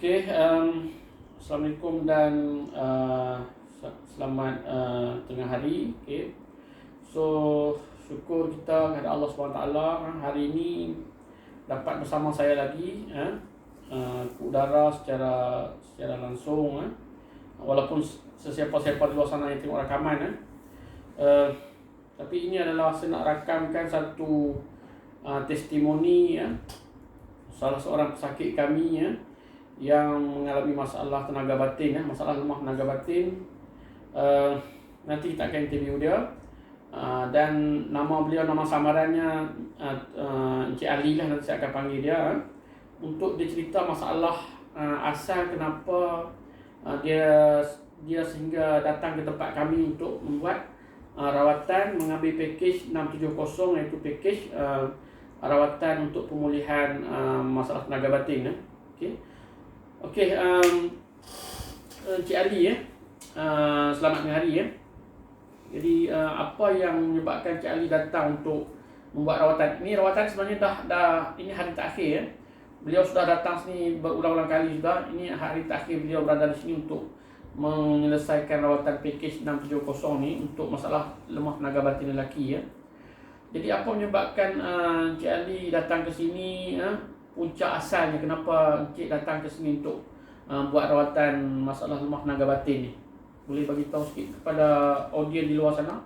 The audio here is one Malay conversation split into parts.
Okey, Assalamualaikum dan selamat tengah hari. Okey. So, syukur kita kepada Allah SWT hari ini dapat bersama saya lagi ke udara secara langsung walaupun sesiapa-siapa di luar sana yang tengok rakaman tapi ini adalah saya nak rakamkan satu testimoni salah seorang pesakit kami yang mengalami masalah tenaga batin masalah lemah tenaga batin. Nanti kita akan interview dia dan nama beliau, nama samarannya Encik Ali lah, nanti saya akan panggil dia untuk dia cerita masalah asal kenapa dia sehingga datang ke tempat kami untuk membuat rawatan, mengambil package 670 iaitu package rawatan untuk pemulihan masalah tenaga batin. Okey, Encik Ali selamat tengah hari Jadi apa yang menyebabkan Encik Ali datang untuk membuat rawatan? Ini rawatan sebenarnya dah ini hari terakhir Beliau sudah datang sini berulang-ulang kali sudah. Ini hari terakhir beliau berada di sini untuk menyelesaikan rawatan package 670 ni untuk masalah lemah tenaga batin lelaki Jadi apa menyebabkan Encik Ali datang ke sini? Punca asalnya kenapa Encik datang ke sini untuk buat rawatan masalah lemah tenaga batin ni? Boleh bagi tahu sikit kepada audiens di luar sana?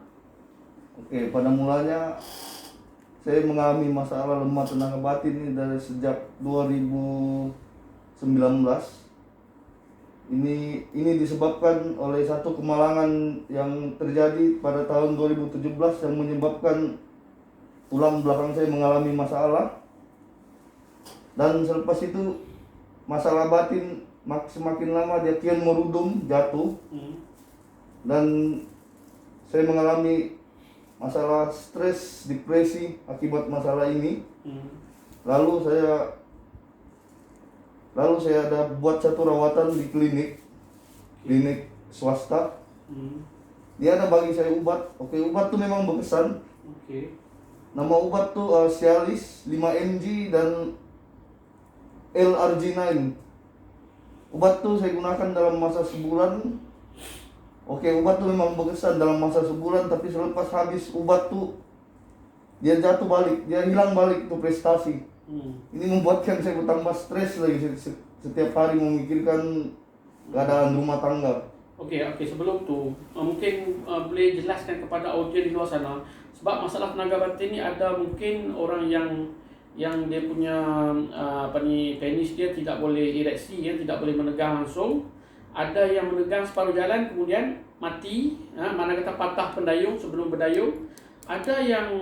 Okey, pada mulanya saya mengalami masalah lemah tenaga batin ini dari sejak 2019. Ini disebabkan oleh satu kemalangan yang terjadi pada tahun 2017 yang menyebabkan tulang belakang saya mengalami masalah. Dan selepas itu masalah batin semakin lama dia kian merudum, jatuh. Dan saya mengalami masalah stres, depresi akibat masalah ini. Lalu saya ada buat satu rawatan di klinik swasta. Dia ada bagi saya obat. Oke, obat tuh memang berkesan. Nama obat tuh Cialis 5 mg dan LRG9. Obat tuh saya gunakan dalam masa sebulan. Oke, obat tuh memang berkesan dalam masa sebulan, tapi selepas habis obat tuh dia jatuh balik, dia hilang balik tuh prestasi. Ini membuatkan saya bertambah stres lagi setiap hari memikirkan keadaan rumah tangga. Okey, sebelum tu mungkin boleh jelaskan kepada audiens di luar sana, sebab masalah tenaga batin ni ada mungkin orang yang dia punya penis dia tidak boleh ereksi tidak boleh menegang langsung. Ada yang menegang separuh jalan kemudian mati, mana kata patah pendayung sebelum berdayung. Ada yang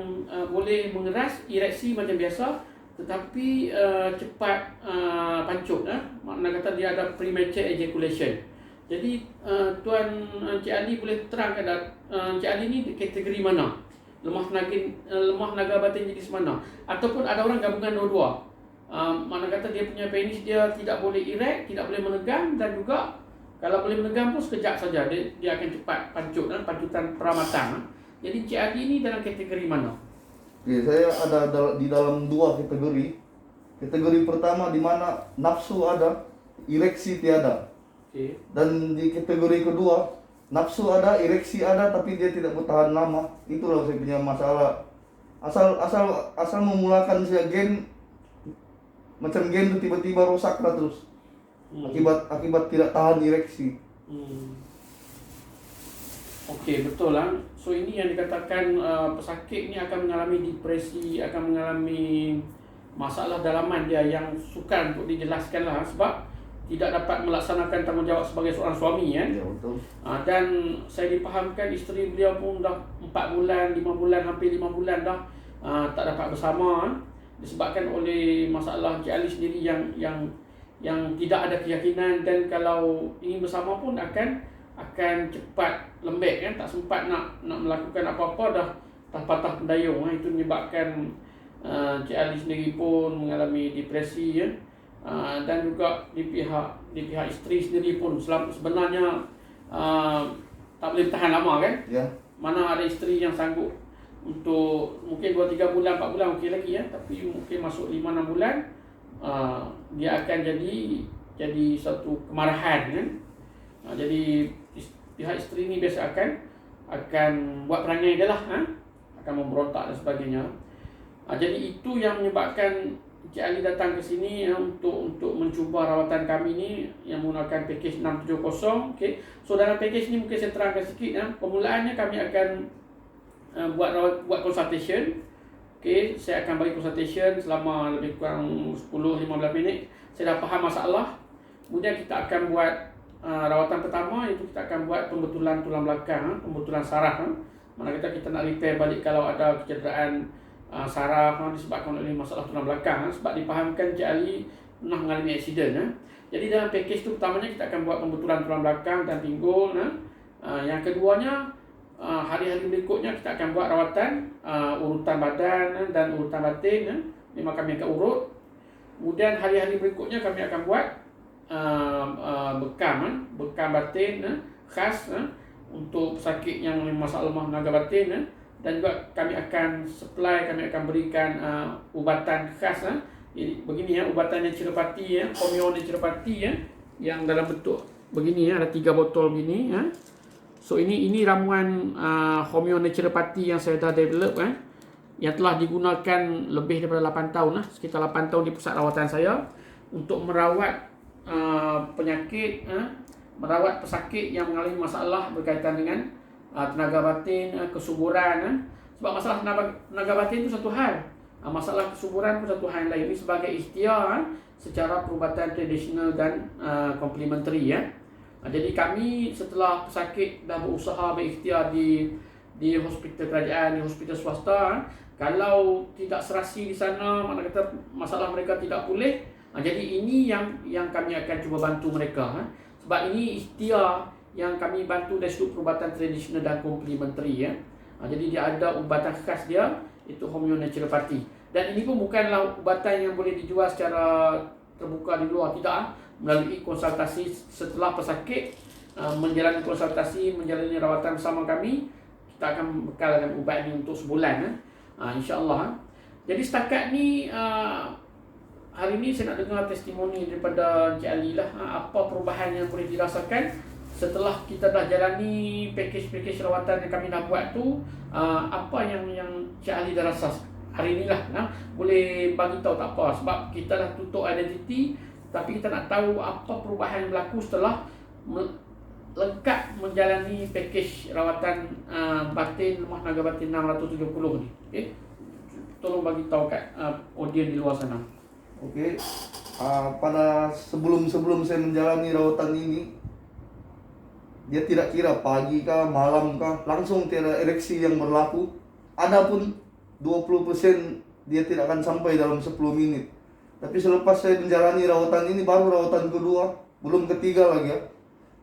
boleh mengeras ereksi macam biasa tetapi cepat pancut, mana kata dia ada premature ejaculation. Jadi Tuan Encik Ali boleh terangkan Encik Ali ni kategori mana? Lemah tenaga batin jenis mana? Ataupun ada orang gabungan dua-dua. Mana kata dia punya penis dia tidak boleh erect, tidak boleh menegang, dan juga kalau boleh menegang pun sekejap saja dia akan cepat pancut, pancutan peramatang. Jadi Encik Ali ni dalam kategori mana? Oke, saya ada di dalam dua kategori. Kategori pertama di mana nafsu ada, ereksi tiada. Dan di kategori kedua nafsu ada, ereksi ada, tapi dia tidak bertahan lama. Itulah saya punya masalah. Asal memulakan saya macam gen itu tiba-tiba rosak lah terus. Akibat tidak tahan ereksi. Okey, betul lah. So ini yang dikatakan pesakit ni akan mengalami depresi, akan mengalami masalah dalaman dia yang sukar untuk dijelaskan lah, sebab tidak dapat melaksanakan tanggungjawab sebagai seorang suami Ya, betul. Dan saya dipahamkan isteri beliau pun dah 4 bulan, 5 bulan, hampir 5 bulan dah tak dapat bersama disebabkan oleh masalah Encik Ali sendiri yang tidak ada keyakinan, dan kalau ingin bersama pun akan cepat lembek tak sempat nak melakukan apa-apa dah patah pendayung. Itu menyebabkan Encik Ali sendiri pun mengalami depresi dan juga di pihak isteri sendiri pun sebenarnya tak boleh tahan lama Ya. Mana ada isteri yang sanggup untuk mungkin 2-3 bulan, 4 bulan okey lagi tapi mungkin masuk 5-6 bulan dia akan jadi jadi satu kemarahan kan. Jadi pihak isteri ni biasa akan buat perangai dia lah, akan memberontak dan sebagainya. Jadi itu yang menyebabkan Encik Ali datang ke sini untuk mencuba rawatan kami ni yang menggunakan pakej 670. Okay. So dalam pakej ni mungkin saya terangkan sikit. Permulaannya kami akan buat consultation. Okay. Saya akan bagi consultation selama lebih kurang 10-15 minit. Saya dah faham masalah. Kemudian kita akan buat rawatan pertama, iaitu kita akan buat pembetulan tulang belakang, pembetulan saraf. Mana kita nak repair balik kalau ada kecederaan saraf disebabkan oleh masalah tulang belakang. Sebab dipahamkan Encik Ali pernah mengalami aksiden. Jadi dalam pakej tu pertamanya kita akan buat pembetulan tulang belakang dan pinggul. Yang keduanya, hari-hari berikutnya kita akan buat rawatan urutan badan dan urutan batin. Memang kami akan urut. Kemudian hari-hari berikutnya kami akan buat bekam batin khas untuk pesakit yang masalah lemah tenaga batin. Dan juga kami akan berikan ubatan khas. Begini ubatan naturopati, homeonaturopati yang dalam bentuk begini ada 3 botol begini. So ini ramuan homeonaturopati yang saya dah develop yang telah digunakan lebih daripada 8 tahun sekitar 8 tahun di pusat rawatan saya untuk merawat penyakit, merawat pesakit yang mengalami masalah berkaitan dengan tenaga batin, kesuburan. Sebab masalah tenaga batin itu satu hal, masalah kesuburan pun satu hal lain. Ini sebagai ikhtiar secara perubatan tradisional dan komplementari. Jadi kami setelah pesakit dah berusaha berikhtiar di hospital kerajaan, di hospital swasta, kalau tidak serasi di sana, mana kata masalah mereka tidak pulih. Jadi ini yang kami akan cuba bantu mereka. Sebab ini ikhtiar yang kami bantu dari sudut perubatan tradisional dan komplementari. Jadi dia ada ubatan khas dia, itu homeonaturopati. Dan ini pun bukanlah ubatan yang boleh dijual secara terbuka di luar, tidak. Melalui konsultasi setelah pesakit menjalani konsultasi, menjalani rawatan bersama kami, kita akan bekalkan ubat ini untuk sebulan. InsyaAllah. Jadi setakat ni hari ini saya nak dengar testimoni daripada Encik Ali lah. Apa perubahan yang boleh dirasakan setelah kita dah jalani pakej-pakej rawatan yang kami dah buat tu. Apa yang Encik Ali dah rasa hari ni lah. Boleh bagi tahu tak apa, sebab kita dah tutup identiti, tapi kita nak tahu apa perubahan yang berlaku setelah lengkap menjalani pakej rawatan batin, lemah tenaga batin 670 ni. Okay? Tolong bagi tahu kat audiens di luar sana. Okey. Pada sebelum saya menjalani rawatan ini, dia tidak kira pagi kah, malam kah, langsung tiada ereksi yang berlaku. Adapun 20% dia tidak akan sampai dalam 10 menit. Tapi selepas saya menjalani rawatan ini, baru rawatan kedua, belum ketiga lagi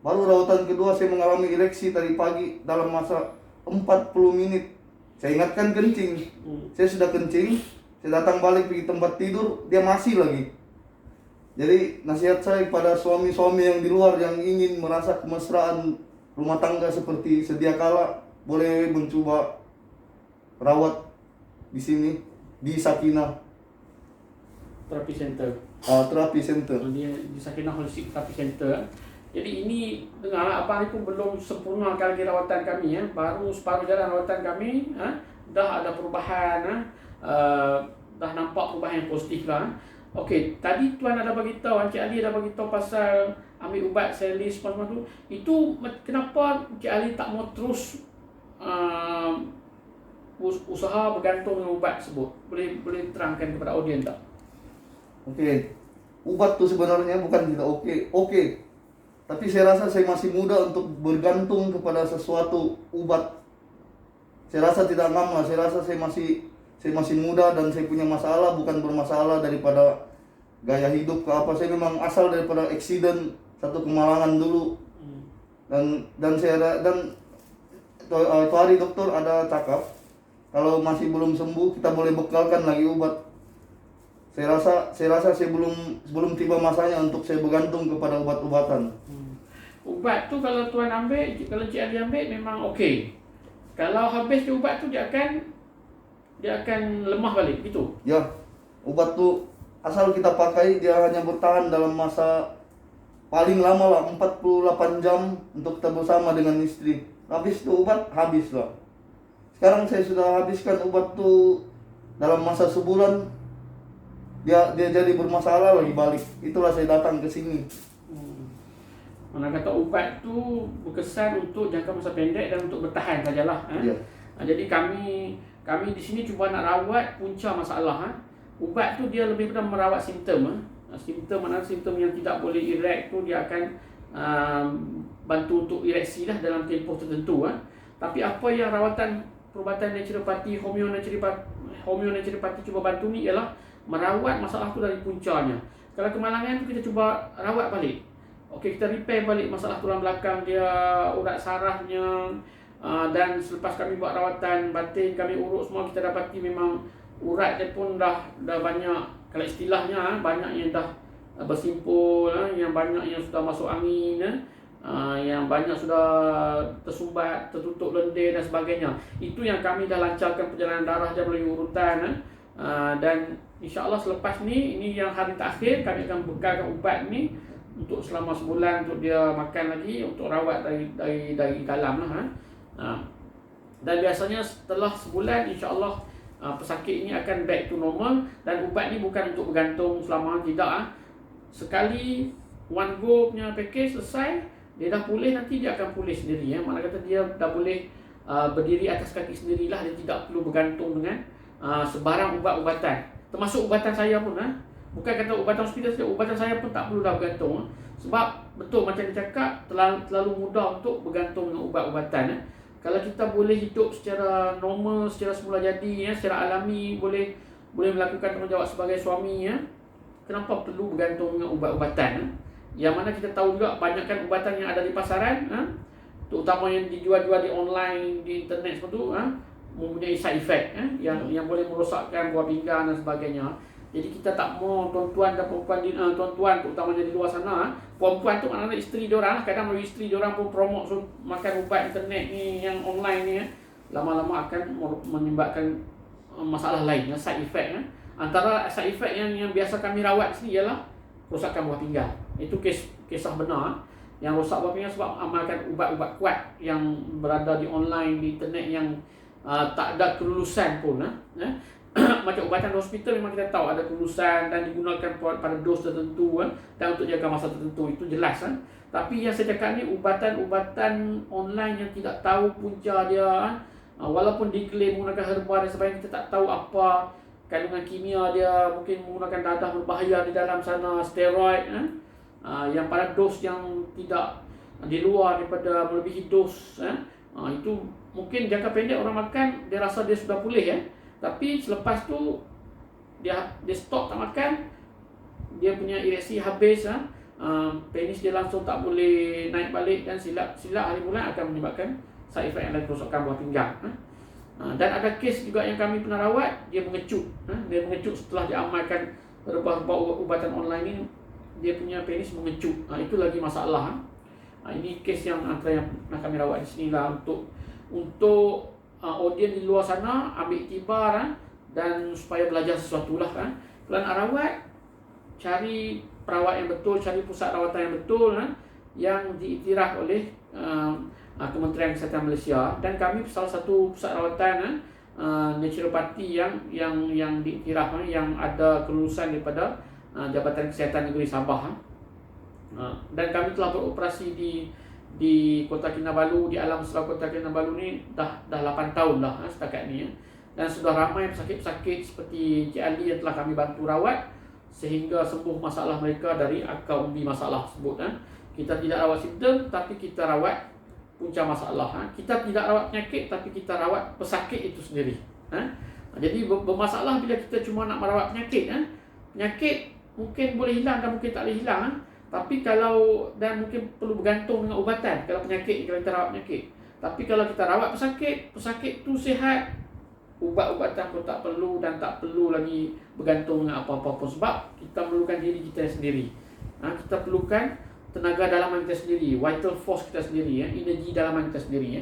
baru rawatan kedua saya mengalami ereksi tadi pagi dalam masa 40 menit. Saya ingatkan kencing. Saya sudah kencing, saya datang balik pergi tempat tidur, dia masih lagi. Jadi nasihat saya kepada suami-suami yang di luar yang ingin merasa kemesraan rumah tangga seperti sedia kala, boleh mencoba rawat di sini, di Sakinah Terapi Center. Terapi Center. Di Sakinah Holistic Terapi Center. Jadi ini dengar abang ni pun belum sempurna lagi rawatan kami baru separuh jalan rawatan kami. Dah ada perubahan, dah nampak perubahan yang positif lah. Okey, tadi tuan ada bagi tahu, Encik Ali ada bagi tahu pasal ambil ubat selis semua tu. Itu kenapa Encik Ali tak mau terus usaha bergantung dengan ubat tersebut? Boleh terangkan kepada audiens tak? Okey. Ubat tu sebenarnya bukan tidak okey. Tapi saya rasa saya masih muda untuk bergantung kepada sesuatu ubat. Saya rasa tidak ngam lah. Saya rasa saya masih muda dan saya punya masalah bukan bermasalah daripada gaya hidup ke apa. Saya memang asal daripada eksiden, satu kemalangan dulu. Dan itu hari dokter ada cakap kalau masih belum sembuh kita boleh bekalkan lagi ubat. Saya rasa saya belum tiba masanya untuk saya bergantung kepada obat-obatan. Ubat tu kalau tuan ambil, kalau Encik Ali ambil memang okey. Kalau habis ubat tu dia akan lemah balik gitu. Ya. Ubat tu asal kita pakai dia hanya bertahan dalam masa paling lama lah 48 jam untuk kita bersama dengan istri. Habis itu obat, habis lah. Sekarang saya sudah habiskan obat tuh dalam masa sebulan, dia jadi bermasalah lagi balik. Itulah saya datang ke sini. Mana kata ubat tu berkesan untuk jangka masa pendek dan untuk bertahan sajalah. Ya. Jadi kami di sini cuba nak rawat punca masalah. Ubat tu dia lebih pada merawat simptom. Simptom mana simptom yang tidak boleh erect tu dia akan bantu untuk ereksi lah dalam tempoh tertentu. Tapi apa yang rawatan perubatan naturopati, homeonaturopati cuba bantu ni ialah merawat masalah tu dari puncanya. Kalau kemalangan tu kita cuba rawat balik. Okey, kita repair balik masalah tulang belakang dia, urat sarafnya, dan selepas kami buat rawatan batin, kami urut semua, kita dapati memang urat dia pun dah banyak, kalau istilahnya banyak yang dah bersimpul, yang banyak yang sudah masuk angin, yang banyak sudah tersumbat, tertutup lendir dan sebagainya. Itu yang kami dah lancarkan perjalanan darah dia melalui urutan, dan insya-Allah selepas ni, ini yang hari terakhir kami akan bekalkan ubat ni untuk selama sebulan untuk dia makan lagi, untuk rawat dari dalam lah. Dan biasanya setelah sebulan insya-Allah pesakit ini akan back to normal, dan ubat ni bukan untuk bergantung selama, tidak. Sekali one go punya package selesai, dia dah pulih, nanti dia akan pulih sendiri. Mana kata dia dah boleh berdiri atas kaki sendirilah, dia tidak perlu bergantung dengan sebarang ubat-ubatan, termasuk ubatan saya pun. Bukan kata ubatan hospital saja, ubatan saya pun tak perlu dah bergantung. Sebab betul macam dia cakap, terlalu mudah untuk bergantung dengan ubat-ubatan. Kalau kita boleh hidup secara normal, secara semula jadi, secara alami, boleh melakukan tanggungjawab sebagai suami, kenapa perlu bergantung dengan ubat-ubatan? Yang mana kita tahu juga banyakkan ubatan yang ada di pasaran, terutama yang dijual-jual di online, di internet seperti itu, mempunyai side effect, yang boleh merosakkan buah pinggang dan sebagainya. Jadi kita tak mau tuan-tuan dan perempuan, tuan-tuan terutamanya di luar sana, perempuan tu mana isteri diorang, kadang melalui isteri diorang pun promote makan ubat internet ni yang online ni, lama-lama akan menyebabkan masalah lain, side effect. Antara side effect yang biasa kami rawat di sini ialah rosakan buah pinggang. Itu kisah benar. Yang rosak buah pinggang sebab amalkan ubat-ubat kuat yang berada di online, di internet, yang tak ada kelulusan pun. Macam ubatan hospital memang kita tahu ada kelulusan dan digunakan pada dos tertentu, dan untuk jaga masa tertentu, itu jelas. Tapi yang saya cakap ni ubatan-ubatan online yang tidak tahu punca dia, walaupun diklaim menggunakan herba dan sebagainya, kita tak tahu apa kandungan kimia dia, mungkin menggunakan dadah berbahaya di dalam sana, steroid, yang pada dos yang tidak di luar daripada melebihi dos, itu mungkin jangka pendek orang makan dia rasa dia sudah pulih, tapi selepas tu dia stop tak makan, dia punya ereksi habis, penis dia langsung tak boleh naik balik, dan silap hari bulan akan menyebabkan side effect yang lain, kerosakan buah pinggang. Dan ada kes juga yang kami pernah rawat, dia mengecut. Dia mengecut setelah dia amalkan beberapa ubatan online ini, dia punya penis mengecut. Itu lagi masalah. Ini kes yang antara yang pernah kami rawat di sini lah, untuk audien di luar sana ambil iktibar, dan supaya belajar sesuatu lah. Kalau nak rawat, cari perawat yang betul, cari pusat rawatan yang betul, yang diiktiraf oleh Kementerian Kesihatan Malaysia. Dan kami salah satu pusat rawatan naturopati yang diiktiraf, yang ada kelulusan daripada Jabatan Kesihatan Negeri Sabah. Dan kami telah beroperasi di Kota Kinabalu, di alam selau Kota Kinabalu ni dah 8 tahun dah setakat ni. Dan sudah ramai pesakit-pesakit seperti Cik Ali yang telah kami bantu rawat sehingga sembuh masalah mereka dari akar umbi masalah tersebut. Kita tidak rawat simptom, tapi kita rawat punca masalah. Kita tidak rawat penyakit, tapi kita rawat pesakit itu sendiri. Jadi bermasalah bila kita cuma nak merawat penyakit. Penyakit mungkin boleh hilang dan mungkin tak boleh hilang. Tapi kalau, dan mungkin perlu bergantung dengan ubatan kalau penyakit, kalau kita rawat penyakit. Tapi kalau kita rawat pesakit tu sihat, ubat-ubatan pun tak perlu, dan tak perlu lagi bergantung dengan apa-apa pun, sebab kita perlukan diri kita sendiri. Kita perlukan tenaga dalaman kita sendiri, vital force kita sendiri, energi dalaman kita sendiri.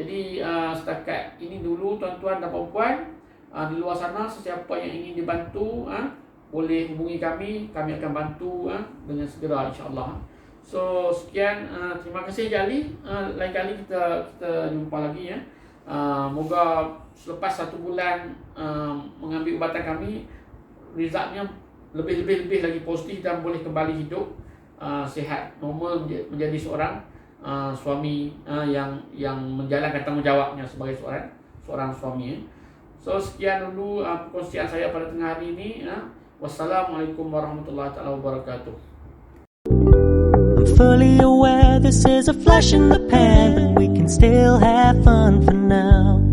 Jadi setakat ini dulu tuan-tuan dan puan-puan di luar sana, sesiapa yang ingin dibantu boleh hubungi kami akan bantu dengan segera insya-Allah. So sekian, terima kasih Jali. Lain kali kita jumpa lagi ya. Moga selepas 1 bulan mengambil ubatan kami, resultnya lebih lagi positif dan boleh kembali hidup sihat, normal, menjadi seorang suami yang menjalankan tanggungjawabnya sebagai seorang suami. So sekian dulu perkongsian saya pada tengah hari ini. Wassalamualaikum warahmatullahi wabarakatuh. I'm fully aware this is a flash in the pan, but we can still have fun for now.